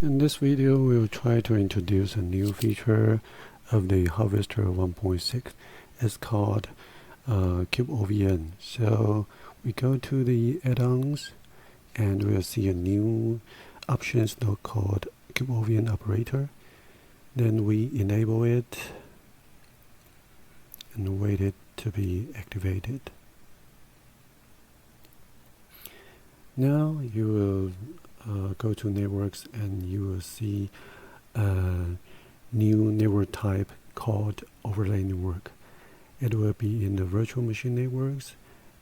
In this video, we'll try to introduce a new feature of the Harvester 1.6. It's called Kube-OVN. So we go to the add-ons and we'll see a new options called Kubeovn-operator. Then we enable it and wait it to be activated. Now you will go to networks and you will see a new network type called overlay network. It will be in the virtual machine networks,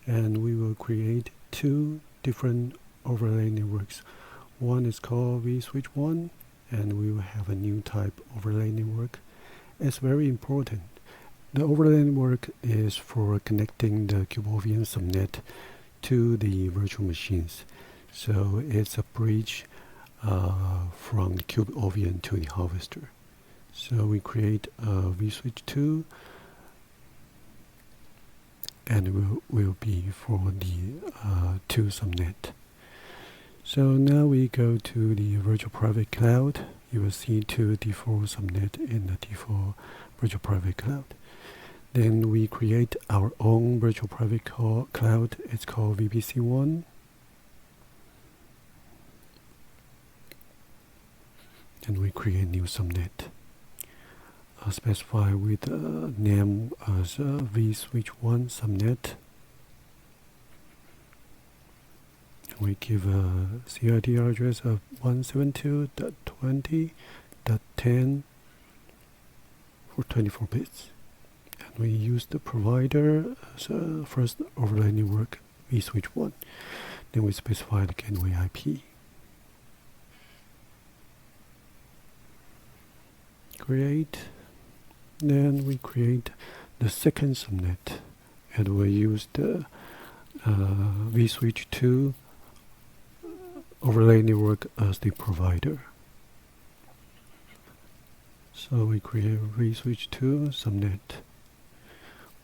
and we will create two different overlay networks. One is called v1, and we will have a new type overlay network. It's very important. The overlay network is for connecting the Kube-OVN subnet to the virtual machines. So it's a bridge from Kube-OVN to the Harvester. So we create a vSwitch2, and it will be for the two subnet. So now we go to the virtual private cloud. You will see two default subnet in the default virtual private cloud. Then we create our own virtual private cloud. It's called VPC1. And we create new subnet. Specify with name as vSwitch1 subnet. We give a CID address of 172.20.10 for 24 bits. And we use the provider as a first overlay network, vSwitch1. Then we specify the gateway IP. Create. Then we create the second subnet, and we use the vSwitch2 overlay network as the provider. So we create vSwitch2 subnet.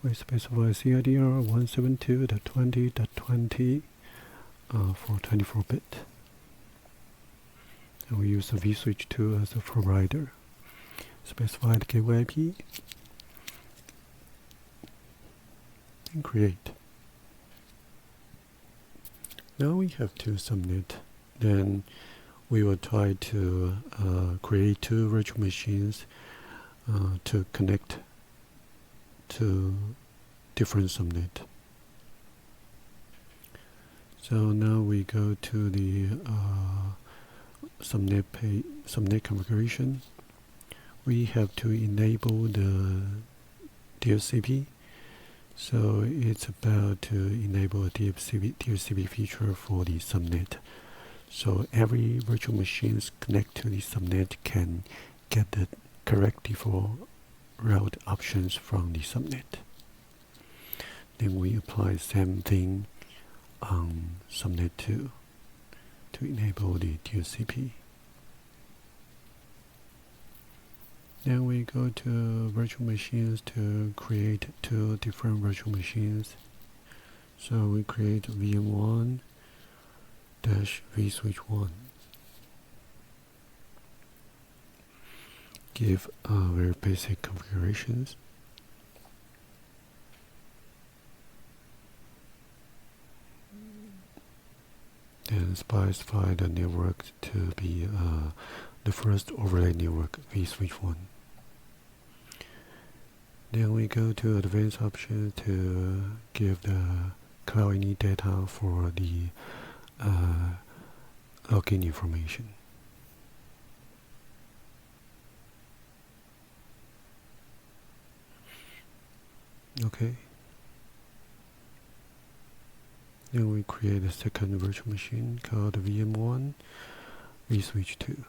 We specify CIDR 172.20.20 for 24-bit. And we use the vSwitch2 as the provider. Specify the gateway IP and create. Now we have two subnet. Then we will try to create two virtual machines to connect to different subnet. So now we go to the subnet configuration. We have to enable the DHCP. So it's about to enable a DHCP feature for the subnet. So every virtual machine connect to the subnet can get the correct default route options from the subnet. Then we apply the same thing on subnet 2 to enable the DHCP. Then we go to virtual machines to create two different virtual machines. So we create vm1-vSwitch1. Give very basic configurations. Then specify the network to be the first overlay network, vSwitch1. Then we go to advanced options to give the cloud init data for the login information. Okay. Then we create a second virtual machine called VM1 vSwitch2.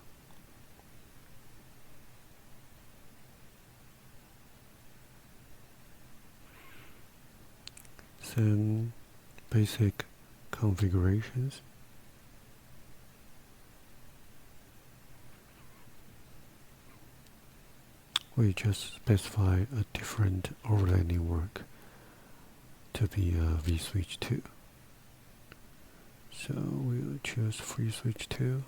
Same basic configurations. We just specify a different overlay network to be vSwitch2. So we'll choose FreeSwitch 2.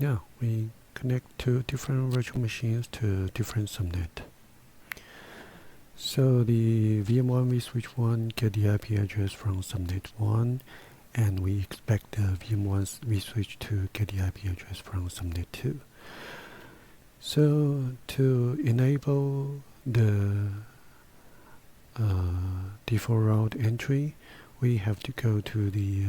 Yeah, we connect to different virtual machines to different subnet. So the VM1 vSwitch1 get the IP address from subnet 1, and we expect the VM1 vSwitch to get the IP address from subnet 2. So to enable the default route entry, we have to go to the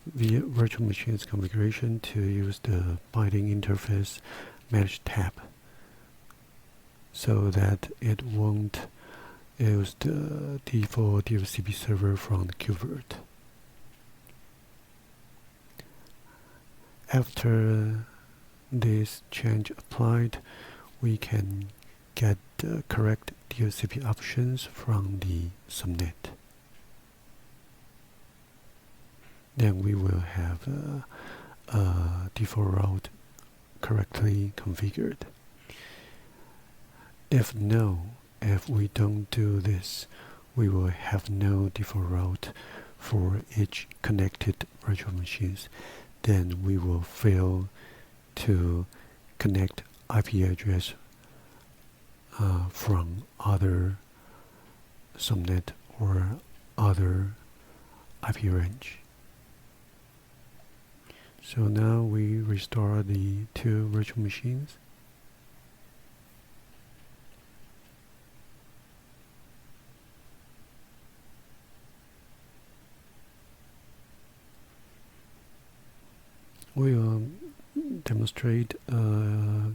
virtual machines configuration to use the binding interface manage tab, so that it won't use the default DHCP server from the KubeVirt. After this change applied, we can get the correct DHCP options from the subnet. Then we will have a default route correctly configured. If we don't do this, we will have no default route for each connected virtual machines. Then we will fail to connect IP address from other subnet or other IP range. So now we restore the two virtual machines. We will demonstrate pin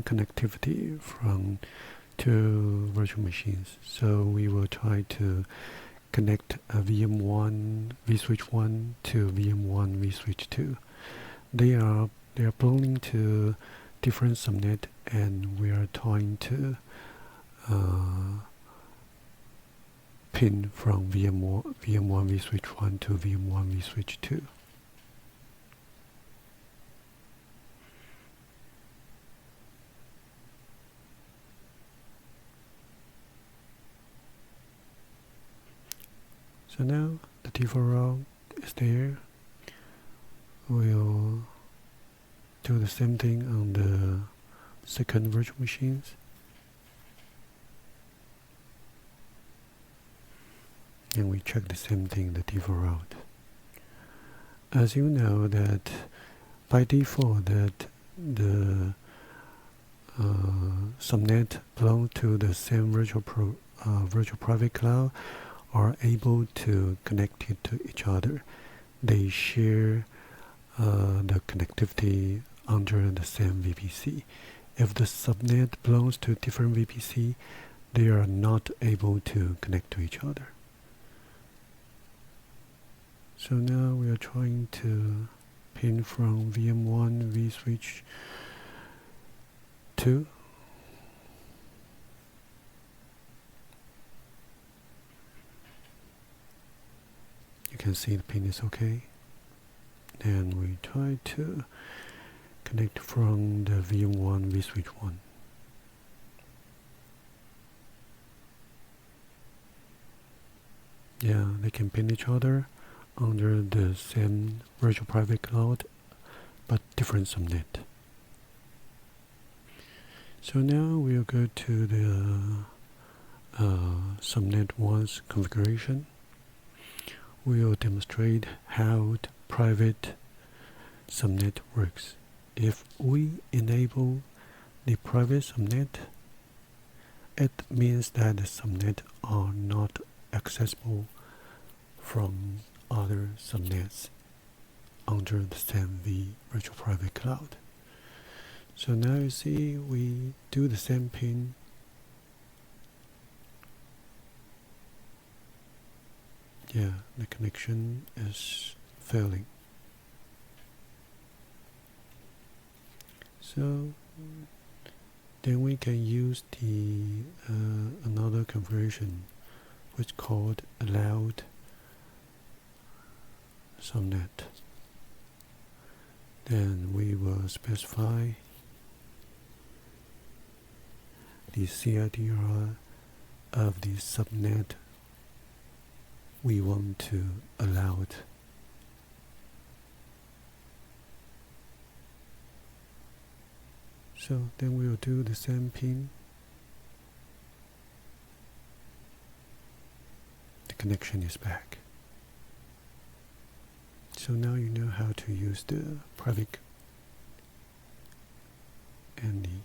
connectivity from two virtual machines. So we will try to connect a VM1 vSwitch1 to VM1 vSwitch2. They are belonging to different subnet, and we are trying to pin from VM1 vSwitch1 to VM1 vSwitch2. So now the default route is there. We'll do the same thing on the second virtual machines. And we check the same thing, the default route. As you know that by default that the subnet belong to the same virtual private cloud are able to connect it to each other. They share the connectivity under the same VPC. If the subnet belongs to different VPC, they are not able to connect to each other. So now we are trying to pin from VM1 vSwitch2. You can see the pin is okay. And we try to connect from the VM1 vSwitch1. Yeah, they can pin each other under the same virtual private cloud, but different subnet. So now we'll go to the subnet 1's configuration. We'll demonstrate how the private subnet works. If we enable the private subnet, it means that the subnet are not accessible from other subnets under the same virtual private cloud. So now you see we do the same pin. Yeah, the connection is failing. So then we can use the another configuration which is called allowed subnet. Then we will specify the CIDR of the subnet we want to allow it. So then we'll do the same pin. The connection is back. So now you know how to use the private and the